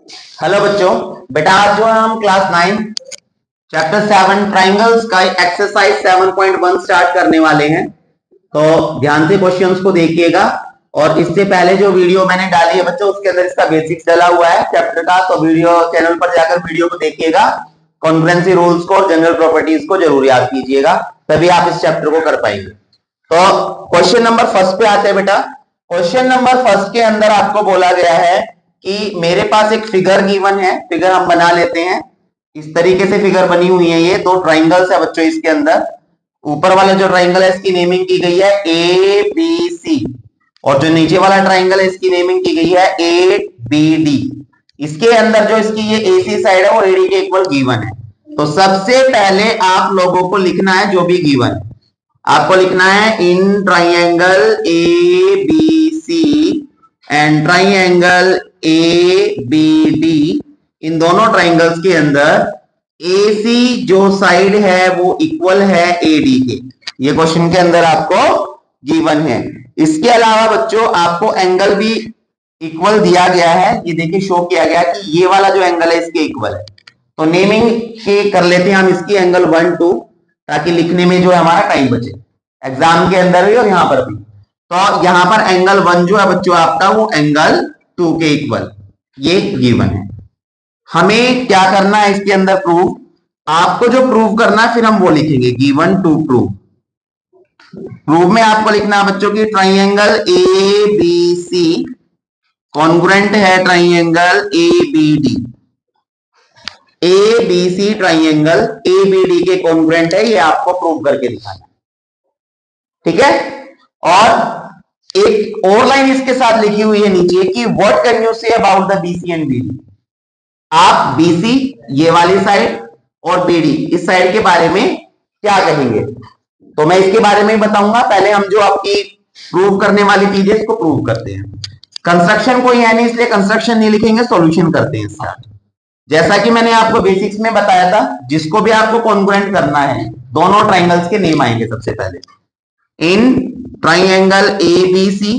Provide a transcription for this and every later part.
Hello बच्चों, बेटा आज जो है हम क्लास 9 चैप्टर 7 ट्राइंगल्स का एक्सरसाइज 7.1 स्टार्ट करने वाले हैं। तो ध्यान से क्वेश्चंस को देखिएगा। और इससे पहले जो वीडियो मैंने डाली है बच्चों, उसके अंदर इसका बेसिक्स डाला हुआ है चैप्टर का, तो वीडियो चैनल पर जाकर वीडियो को देखिएगा। कॉन्ग्रुएंसी रूल्स को और जनरल प्रॉपर्टीज को जरूर याद कीजिएगा, तभी आप इस चैप्टर को कर पाएंगे। तो क्वेश्चन नंबर फर्स्ट पे आते हैं बेटा। क्वेश्चन नंबर फर्स्ट के अंदर आपको बोला गया है कि मेरे पास एक फिगर गिवन है। फिगर हम बना लेते हैं। इस तरीके से फिगर बनी हुई है। ये दो ट्राइंगल्स है बच्चों। इसके अंदर ऊपर वाला जो ट्राइंगल है इसकी नेमिंग की गई है ए बी सी, और जो नीचे वाला ट्राइंगल है इसकी नेमिंग की गई है ए बी डी। इसके अंदर जो इसकी ये ए सी साइड है वो एडी के इक्वल गिवन है। तो सबसे पहले आप लोगों को लिखना है जो भी गिवन है, आपको लिखना है in triangle A B C and triangle A B D, इन दोनों ट्राइंगल्स के अंदर ए सी जो साइड है वो इक्वल है ए डी के। ये क्वेश्चन के अंदर आपको गिवन है। इसके अलावा बच्चों आपको एंगल भी इक्वल दिया गया है। ये देखिए शो किया गया कि ये वाला जो एंगल है इसके इक्वल है। तो नेमिंग के कर लेते हैं हम इसकी एंगल 1 2, ताकि लिखने में जो है हमारा टाइम बचे एग्जाम के अंदर भी और यहां पर भी। तो यहां पर एंगल 1 जो है बच्चों आपका वो एंगल 2 के इक्वल ये गिवन है। हमें क्या करना है इसके अंदर प्रूव, आपको जो प्रूव करना है फिर हम वो लिखेंगे गिवन टू प्रूव। प्रूव में आपको लिखना है बच्चों की triangle A B C congruent है triangle A B D. A B C triangle A B D के कॉन्ग्रुएंट है, ये आपको प्रूव करके दिखाना है। ठीक है। और एक और लाइन इसके साथ लिखी हुई है नीचे कि what can you say about the BC and BD. आप बीसी ये वाली साइड और बीडी इस साइड के बारे में क्या कहेंगे। तो मैं इसके बारे में बताऊंगा। पहले हम जो आपकी प्रूव करने वाली चीज है इसको प्रूव करते हैं। कंस्ट्रक्शन कोई है नहीं इसलिए कंस्ट्रक्शन नहीं लिखेंगे, सॉल्यूशन करते हैं इसका। जैसा कि मैंने आपको बेसिक्स में बताया था, जिसको भी आपको कॉन्ग्रुएंट करना है दोनों ट्राइंगल्स के नेम आएंगे सबसे पहले। इन ट्राइंगल ए बी सी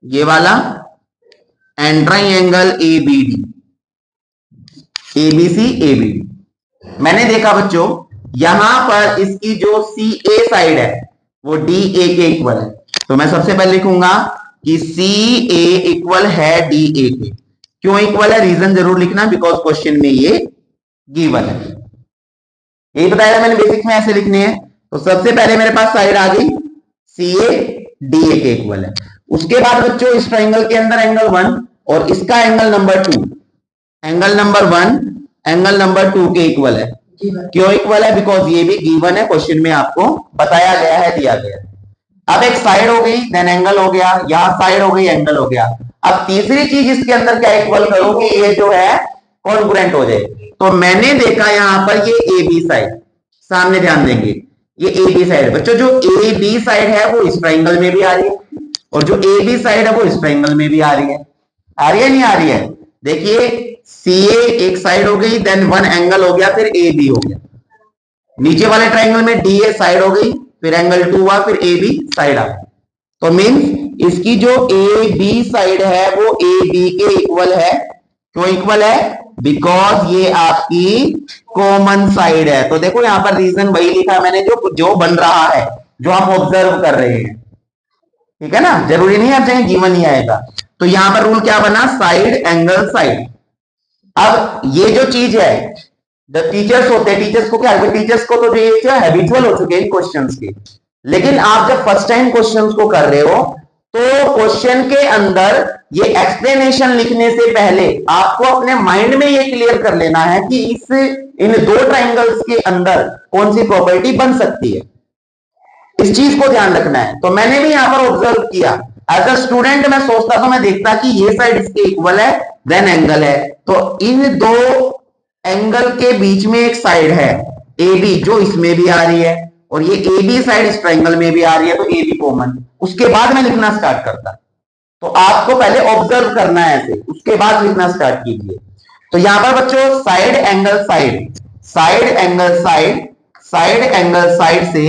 ये वाला and triangle A B D, A B C A B D. मैंने देखा बच्चों यहां पर इसकी जो सी ए साइड है वो डी ए के इक्वल है। तो मैं सबसे पहले लिखूंगा कि सी ए इक्वल है डी ए के। क्यों इक्वल है, रीजन जरूर लिखना, बिकॉज क्वेश्चन में ये गिवन है। यही बताया मैंने बेसिक में ऐसे लिखने हैं। तो सबसे पहले मेरे पास साइड आ गई सी ए डी ए के इक्वल है। उसके बाद बच्चों इस ट्राइंगल के अंदर एंगल 1 और इसका angle number 2, angle number 1 angle number 2 के इक्वल है। क्यों इक्वल है, बिकॉज ये भी गिवन है, क्वेश्चन में आपको बताया गया है, दिया गया है। अब एक साइड हो गई, देन एंगल हो गया, यहां साइड हो गई, एंगल हो गया। अब तीसरी चीज इसके अंदर क्या इक्वल करो कि ये जो है कॉन्ग्रुएंट हो जाए। तो मैंने देखा यहां पर ये ए बी साइड, सामने ध्यान देंगे ये ए बी साइड बच्चों, जो ए बी साइड है वो इस ट्राइंगल में भी आ रही है और जो ए बी साइड है वो इस ट्राइंगल में भी आ रही है। आ रही है नहीं आ रही है। देखिए सी ए एक साइड हो गई, देन 1 एंगल हो गया, फिर ए बी हो गया। नीचे वाले ट्राइंगल में डी ए साइड हो गई, फिर एंगल 2 हुआ, फिर ए बी साइड आ गई। तो मीन्स इसकी जो ए बी साइड है वो ए बी के इक्वल है। क्यों इक्वल है, बिकॉज ये आपकी कॉमन साइड है। तो देखो यहां पर रीजन वही लिखा मैंने जो बन रहा है, जो हम ऑब्जर्व कर रहे हैं। ठीक है ना, जरूरी नहीं आप चाहे गिवन ही आएगा। तो यहां पर रूल क्या बना, साइड एंगल साइड। अब ये जो चीज है, जब टीचर्स होते हैं, टीचर्स को क्या है, टीचर्स को तो ये क्या हैबिचुअल हो चुके हैं क्वेश्चंस के। लेकिन आप जब फर्स्ट टाइम क्वेश्चंस को कर रहे हो तो क्वेश्चन के अंदर ये एक्सप्लेनेशन लिखने से पहले आपको अपने माइंड में ये क्लियर कर लेना है कि इन दो ट्राइंगल्स के अंदर कौन सी प्रॉपर्टी बन सकती है। इस चीज को ध्यान रखना है। तो मैंने भी यहां पर ऑब्जर्व किया, एज अ स्टूडेंट मैं सोचता था, मैं देखता कि ये साइड इसके इक्वल है, देन एंगल है। तो इन दो एंगल के बीच में एक साइड है ए बी जो इसमें भी आ रही है, और ये ए बी साइड इस ट्राइंगल में भी आ रही है, तो ए बी कॉमन। उसके बाद मैं लिखना स्टार्ट करता। तो आपको पहले ऑब्जर्व करना है ऐसे, उसके बाद लिखना स्टार्ट कीजिए। तो यहां पर बच्चों side angle side, side angle side, side angle side से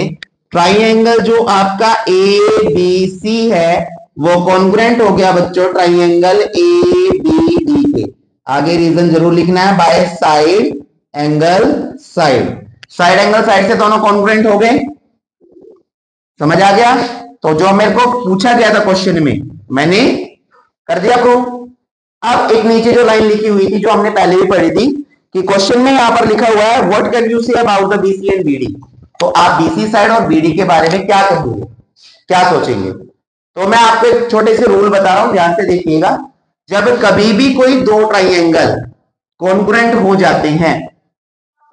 ट्राइंगल जो आपका ए बी सी है वो कॉन्ग्रुएंट हो गया बच्चों ट्राइंगल ए बी डी के। आगे रीजन जरूर लिखना है, by side angle side. Side angle side से दोनों कॉन्ग्रुएंट हो गए, समझ आ गया। तो जो मेरे को पूछा गया था क्वेश्चन में मैंने कर दिया प्रूव। अब एक नीचे जो लाइन लिखी हुई थी जो हमने पहले भी पढ़ी थी कि क्वेश्चन में यहां पर लिखा हुआ है what can you say about the BC and BD. तो आप बीसी साइड और बीडी के बारे में क्या कहोगे, क्या सोचेंगे। तो मैं आपको एक छोटे से रूल बता रहा हूं, ध्यान से देखिएगा। जब कभी भी कोई दो ट्राइंगल कॉन्ग्रुएंट हो जाते हैं,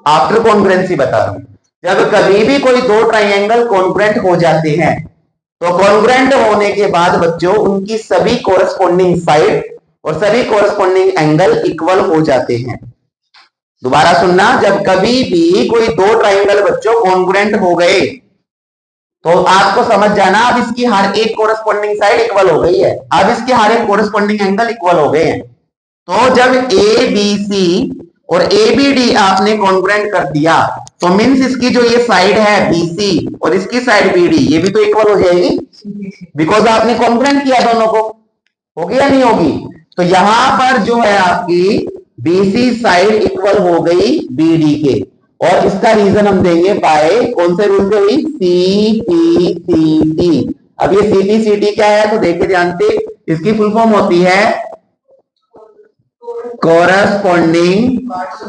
आफ्टर कॉन्ग्रुएंसी बता रहा हूं, जब कभी भी कोई दो ट्राइंगल कॉन्ग्रुएंट हो जाते हैं तो कॉन्ग्रुएंट होने के बाद बच्चों उनकी सभी कोरस्पॉन्डिंग साइड और सभी कोरस्पॉन्डिंग एंगल इक्वल हो जाते हैं। दोबारा सुनना, जब कभी भी कोई दो ट्राइंगल बच्चों कॉन्ग्रुएंट हो गए तो आपको समझ जाना अब इसकी हर एक कोरस्पॉन्डिंग साइड इक्वल हो गई है, अब इसके हर एक कोरस्पॉन्डिंग एंगल इक्वल हो गए हैं। तो जब ए बी सी और ए बी डी आपने कॉन्ग्रुएंट कर दिया तो मीन्स इसकी जो ये साइड है बीसी और इसकी साइड बीडी ये भी तो इक्वल हो जाएगी, बिकॉज आपने कॉन्ग्रुएंट किया दोनों को। होगी या नहीं होगी। तो यहां पर जो है आपकी बीसी साइड इक्वल हो गई बीडी के, और इसका रीजन हम देंगे बाय कौन से रूल से हुई, सीपीसीटी। अब ये सीपीसीटी क्या है तो देखिए ध्यान से, इसकी फुल फॉर्म होती है corresponding parts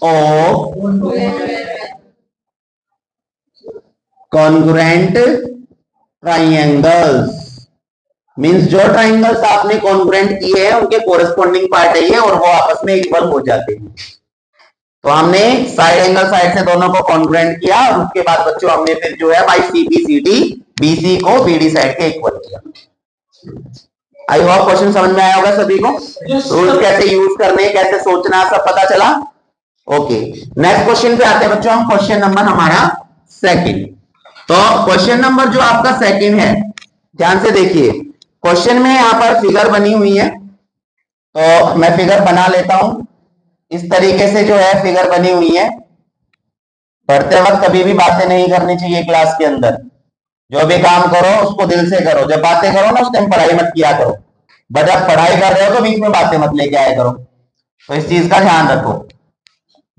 of congruent triangles. Means जो ट्राइंगल्स आपने कॉन्ग्रुएंट किए हैं उनके कोरस्पॉन्डिंग पार्ट है ये और वो आपस में इक्वल हो जाते हैं। तो हमने साइड एंगल साइड से दोनों को कॉन्ग्रुएंट किया और उसके बाद बच्चों हमने फिर जो है बाय सीपीसीटी बीसी को बीडी साइड के इक्वल किया। आई होप क्वेश्चन समझ में आया होगा सभी को। रूल्स कैसे यूज करने, कैसे सोचना, सब पता चला। ओके, नेक्स्ट क्वेश्चन पे आते हैं बच्चों हम। क्वेश्चन नंबर हमारा सेकंड। तो क्वेश्चन नंबर जो आपका सेकंड है, ध्यान से देखिए। क्वेश्चन में यहां पर फिगर बनी हुई है, तो मैं फिगर बना लेता हूं। इस तरीके से जो है फिगर बनी हुई है। पढ़ते वक्त कभी भी बातें नहीं करनी चाहिए क्लास के अंदर। जो भी काम करो उसको दिल से करो, जब बातें करो ना उस टाइम पढ़ाई मत किया करो, बट जब पढ़ाई कर रहे हो तो बीच में बातें मत लेके आया करो। तो इस चीज का ध्यान रखो।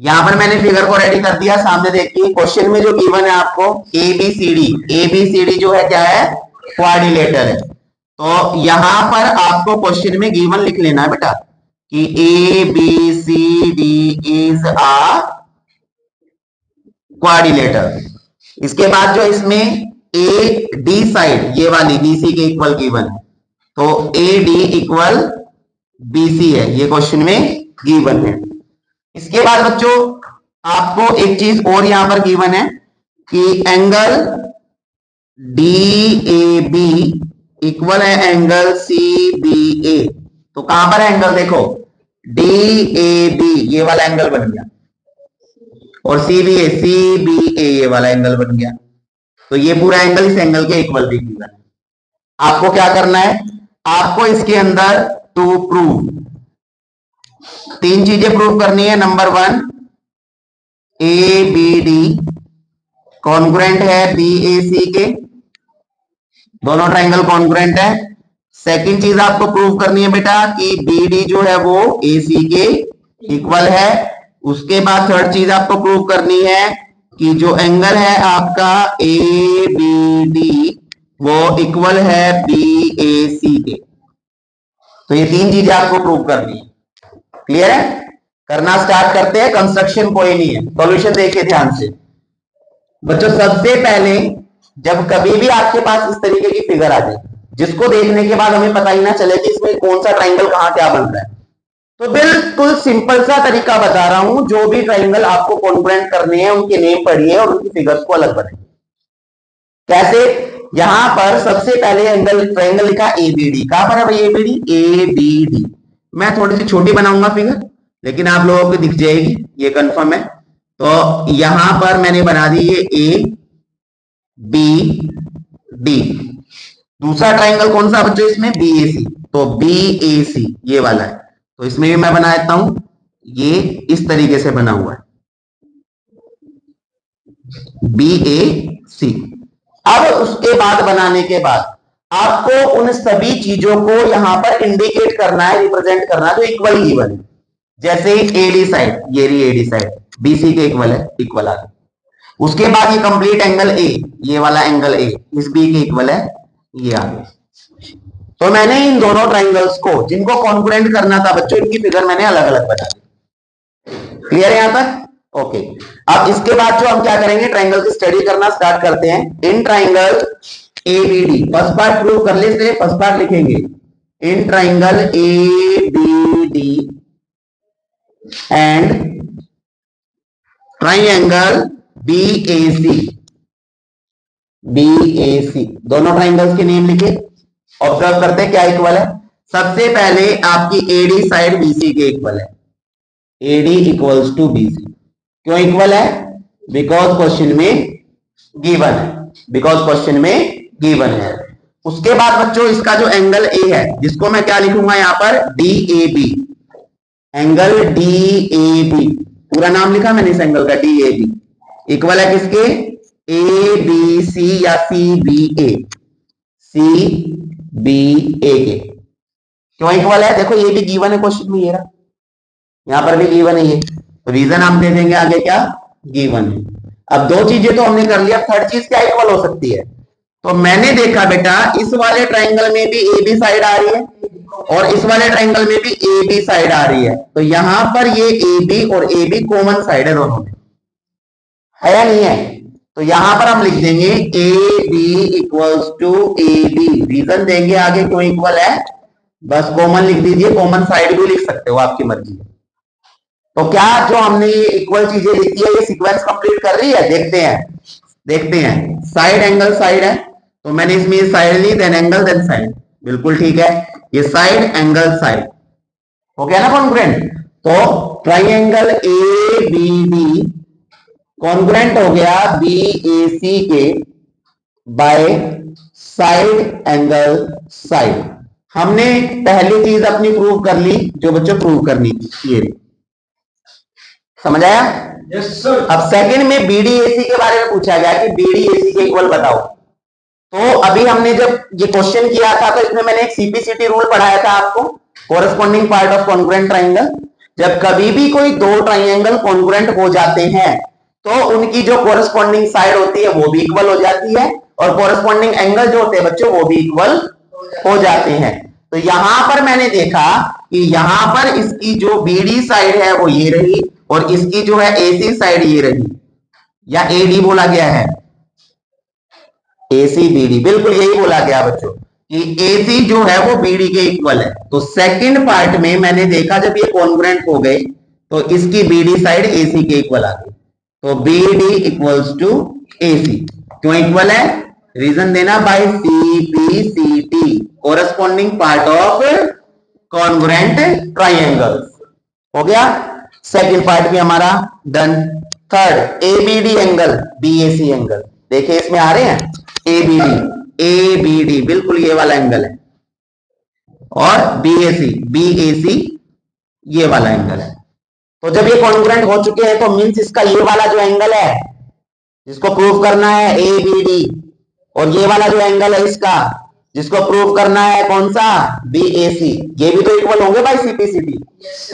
यहां पर मैंने फिगर को रेडी कर दिया, सामने देखिए। क्वेश्चन में जो गिवन है आपको एबीसीडी जो है क्या है, क्वाड्रिलेटर है। तो यहां पर आपको क्वेश्चन में गिवन लिख लेना है बेटा कि A B C D is a quadrilateral. इसके बाद जो इसमें ए डी साइड ये वाली बीसी के इक्वल गिवन है, तो ए डी इक्वल बीसी है, ये क्वेश्चन में गिवन है। इसके बाद बच्चों आपको एक चीज और यहां पर गिवन है कि angle D A B equal है एंगल सी बी ए। तो कहां पर है एंगल, देखो डी ए बी ये वाला एंगल बन गया और सी बी ए ये वाला एंगल बन गया। तो ये पूरा एंगल इस एंगल के इक्वल भी गिवन है। आपको क्या करना है, आपको इसके अंदर टू प्रूव, तीन चीजें प्रूव करनी है। Number one, A B D congruent है बी ए सी के, दोनों ट्राइंगल कॉन्ग्रुएंट है। सेकंड चीज आपको प्रूव करनी है बेटा कि बी डी जो है वो ए सी के इक्वल है। उसके बाद थर्ड चीज आपको प्रूव करनी है कि जो एंगल है आपका ए बी डी वो इक्वल है बी ए सी के। तो ये तीन चीजें आपको प्रूव करनी है। क्लियर है, करना स्टार्ट करते हैं। कंस्ट्रक्शन कोई नहीं है, सॉल्यूशन देखिए ध्यान से बच्चों। सबसे पहले जब कभी भी आपके पास इस तरीके की फिगर आ जाए जिसको देखने के बाद हमें पता ही ना चले कि इसमें कौन सा ट्राइंगल कहां क्या बन रहा है, तो बिल्कुल सिंपल सा तरीका बता रहा हूं। जो भी ट्राइंगल आपको कॉन्ग्रुएंट करने हैं उनके नेम पढ़िए और उनकी फिगर्स को अलग बनाइए। कैसे, यहां पर सबसे पहले एंगल ट्राइंगल लिखा एबीडी, कहां पर है भाई एबीडी, एबीडी। मैं थोड़ी सी छोटी बनाऊंगा फिगर लेकिन आप लोगों को दिख जाएगी, ये कंफर्म है। तो यहां पर मैंने बना दी ये ए बी डी। दूसरा ट्राइंगल कौन सा बच्चों इसमें, बी ए सी। तो बी ए सी ये वाला है, तो इसमें भी मैं बना देता हूं, ये इस तरीके से बना हुआ है बी ए सी। अब उसके बाद बनाने के बाद आपको उन सभी चीजों को यहां पर इंडिकेट करना है, रिप्रेजेंट करना है जो इक्वल गिवन है। जैसे एडी साइड, ये रही एडी साइड बीसी के इक्वल है, इक्वल आ गया। उसके बाद ये कंप्लीट एंगल ए, ये वाला एंगल ए इस बी के इक्वल है, ये आ गया। तो मैंने इन दोनों ट्राइंगल्स को जिनको कॉन्ग्रुएंट करना था बच्चों, इनकी फिगर मैंने अलग अलग बना दी। क्लियर है यहां तक? ओके। अब इसके बाद जो हम क्या करेंगे, ट्राइंगल की स्टडी करना स्टार्ट करते हैं। In triangle ABD, first part prove कर ले, इसलिए फर्स्ट पार्ट लिखेंगे in triangle ABD and triangle BAC, BAC दोनों ट्राइंगल्स के नेम लिखे। ऑब्जर्व करते हैं क्या इक्वल है। सबसे पहले आपकी एडी साइड बीसी के इक्वल है, एडी इक्वल्स टू बीसी। क्यों इक्वल है? बिकॉज क्वेश्चन में गिवन है, बिकॉज क्वेश्चन में गिवन है। उसके बाद बच्चों इसका जो एंगल ए है, जिसको मैं क्या लिखूंगा यहां पर, D A B, angle D A B, पूरा नाम लिखा मैंने इस एंगल का, डी ए बी इक्वल है किसके, ए बी सी या सी बी ए, सी बी ए के। क्यों इक्वल है? देखो ये भी गिवन है क्वेश्चन में, ये रहा, यहां पर भी गिवन है ये, तो रीजन हम दे देंगे आगे क्या, गिवन है। अब दो चीजें तो हमने कर लिया, थर्ड चीज क्या इक्वल हो सकती है? तो मैंने देखा बेटा इस वाले ट्राइंगल में भी ए बी साइड आ रही है और इस वाले ट्राइंगल में भी ए बी साइड आ रही है, तो यहां पर ये ए बी और ए बी कॉमन साइड है दोनों में, है या नहीं है? तो यहां पर हम लिख देंगे A B equals to A B, reason देंगे आगे क्यों इक्वल है, बस कॉमन लिख दीजिए, कॉमन साइड भी लिख सकते हो, आपकी मर्जी है। तो क्या जो हमने ये इक्वल चीजें लिखी है ये सीक्वेंस कंप्लीट कर रही है? देखते हैं, देखते हैं। साइड एंगल साइड है, तो मैंने इसमें साइड ली, देन एंगल देन साइड, बिल्कुल ठीक है। ये साइड एंगल साइड हो गया ना कॉन्ग्रुएंट। तो triangle A B D congruent हो गया बी ए सी के बाय साइड एंगल साइड। हमने पहली चीज अपनी प्रूव कर ली जो बच्चों प्रूव करनी थी, ये समझ आया? Yes sir. अब सेकंड में बीडीएसी के बारे में पूछा गया कि बीडीएसी के इक्वल बताओ। तो अभी हमने जब ये क्वेश्चन किया था तो इसमें मैंने एक सीपीसीटी रूल पढ़ाया था आपको, corresponding part of congruent triangle. जब कभी भी कोई दो ट्राइंगल कॉन्ग्रुएंट हो जाते हैं तो उनकी जो कोरस्पॉन्डिंग साइड होती है वो भी इक्वल हो जाती है और कोरस्पॉन्डिंग एंगल जो होते हैं बच्चों वो भी इक्वल हो जाते हैं। तो यहां पर मैंने देखा कि यहां पर इसकी जो बीडी साइड है वो ये रही और इसकी जो है एसी साइड ये रही, या एडी बोला गया है, एसी बीडी, बिल्कुल यही बोला गया बच्चों कि एसी जो है वो बीडी के इक्वल है। तो सेकंड पार्ट में मैंने देखा जब ये कॉन्ग्रुएंट हो गए तो इसकी बीडी साइड एसी के इक्वल आ गई, तो बीडी इक्वल्स टू एसी। क्यों इक्वल है? रीजन देना, by CPCT, corresponding part of congruent triangles. हो गया सेकंड पार्ट भी हमारा done. Third ABD angle BAC angle, देखिए इसमें आ रहे हैं एबीडी, एबीडी बिल्कुल ये वाला एंगल है और बीएसी, बीएसी ये वाला एंगल है। तो जब ये कॉन्ग्रुएंट हो चुके हैं तो मींस इसका ये वाला जो एंगल है जिसको प्रूव करना है एबीडी, और ये वाला जो एंगल है इसका जिसको प्रूव करना है कौन सा, बीएसी, ये भी तो इक्वल होंगे बाय सीपीसीटी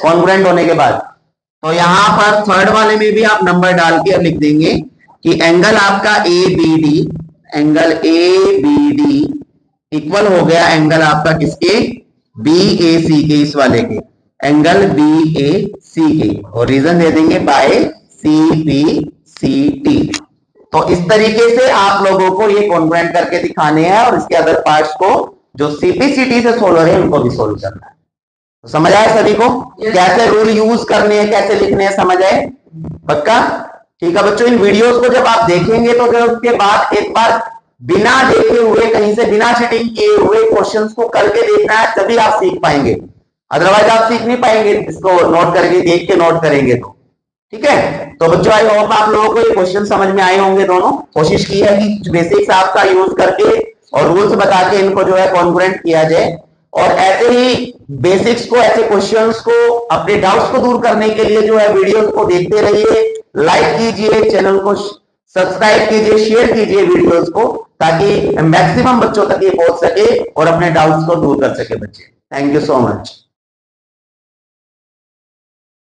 कॉन्ग्रुएंट होने के बाद। तो यहां पर थर्ड वाले में भी आप नंबर डाल के अब लिख देंगे कि एंगल आपका A B D, angle A B D equal हो गया एंगल आपका किसके, बी ए सी के, इस वाले के, एंगल बी ए सी के, और रीजन दे देंगे by C P C T. तो इस तरीके से आप लोगों को ये कॉन्ग्रुएंट करके दिखाने हैं और इसके अदर पार्ट्स को जो सीपीसीटी से सोल्व है उनको भी सोल्व करना है। तो समझ आया सभी को? कैसे रूल यूज करने हैं, कैसे लिखने हैं, समझ आए? पक्का? ठीक है बच्चों, इन वीडियोस को जब आप देखेंगे तो फिर उसके बाद एक बार बिना देखे हुए, कहीं से बिना चीटिंग किए हुए क्वेश्चंस को करके देखना है, तभी आप सीख पाएंगे, अदरवाइज आप सीख नहीं पाएंगे। इसको नोट करके, देख के नोट करेंगे तो ठीक है। तो बच्चों आई होप आप लोगों को ये क्वेश्चन समझ में आए होंगे। दोनों कोशिश की है कि बेसिक्स आपका यूज करके और रूल्स बता के इनको जो है कॉन्ग्रुएंट किया जाए, और ऐसे ही बेसिक्स को, ऐसे क्वेश्चंस को, अपने डाउट्स को दूर करने के लिए जो है वीडियोस को देखते रहिए, लाइक कीजिए, चैनल को सब्सक्राइब कीजिए, शेयर कीजिए वीडियोस को, ताकि मैक्सिमम बच्चों तक ये पहुंच सके और अपने डाउट्स को दूर कर सके बच्चे। Thank you so much.